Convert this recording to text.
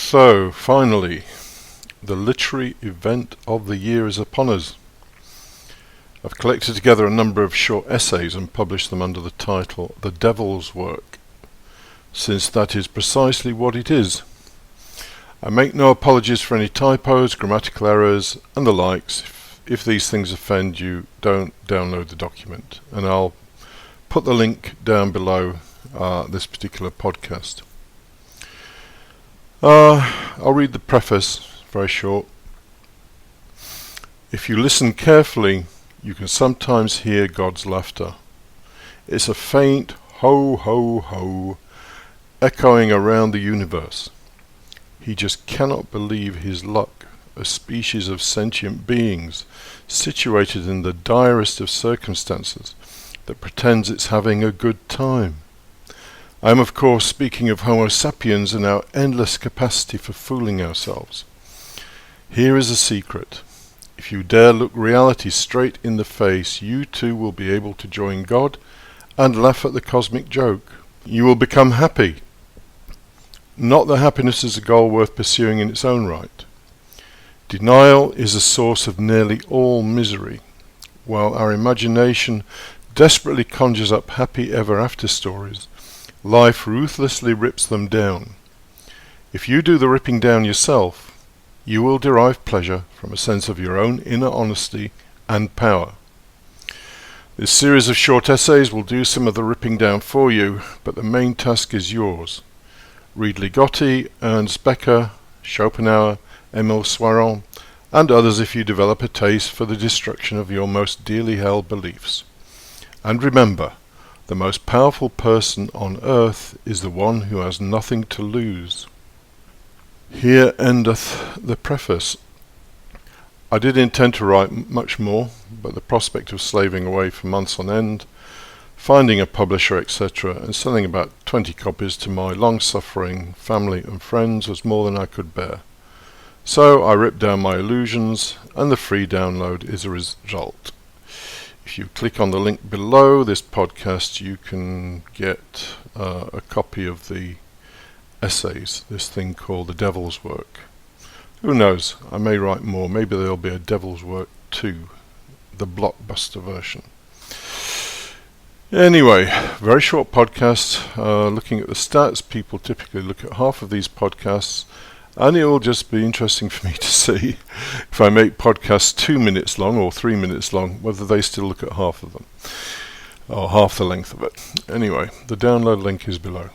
So, finally, the literary event of the year is upon us. I've collected together a number of short essays and published them under the title The Devil's Work, since that is precisely what it is. I make no apologies for any typos, grammatical errors, and the likes. If these things offend you, don't download the document, and I'll put the link down below this particular podcast. I'll read the preface, very short. If you listen carefully, you can sometimes hear God's laughter. It's a faint ho ho ho echoing around the universe. He just cannot believe his luck, a species of sentient beings situated in the direst of circumstances that pretends it's having a good time. I am of course speaking of homo sapiens and our endless capacity for fooling ourselves. Here is a secret. If you dare look reality straight in the face, you too will be able to join God and laugh at the cosmic joke. You will become happy. Not that happiness is a goal worth pursuing in its own right. Denial is a source of nearly all misery, while our imagination desperately conjures up happy ever after stories. Life ruthlessly rips them down. If you do the ripping down yourself, you will derive pleasure from a sense of your own inner honesty and power. This series of short essays will do some of the ripping down for you, but the main task is yours. Read Ligotti, Ernest Becker, Schopenhauer, Emil Cioran, and others if you develop a taste for the destruction of your most dearly held beliefs. And remember, the most powerful person on earth is the one who has nothing to lose. Here endeth the preface. I did intend to write much more, but the prospect of slaving away for months on end, finding a publisher, etc., and selling about 20 copies to my long-suffering family and friends was more than I could bear. So I ripped down my illusions, and the free download is a result. If you click on the link below this podcast, you can get a copy of the essays, this thing called The Devil's Work. Who knows, I may write more. Maybe there'll be a Devil's Work 2, the blockbuster version. Anyway, very short podcast. Looking at the stats, people typically look at half of these podcasts, and it will just be interesting for me to see if I make podcasts 2 minutes long or 3 minutes long, whether they still look at half of them, or half the length of it. Anyway, the download link is below.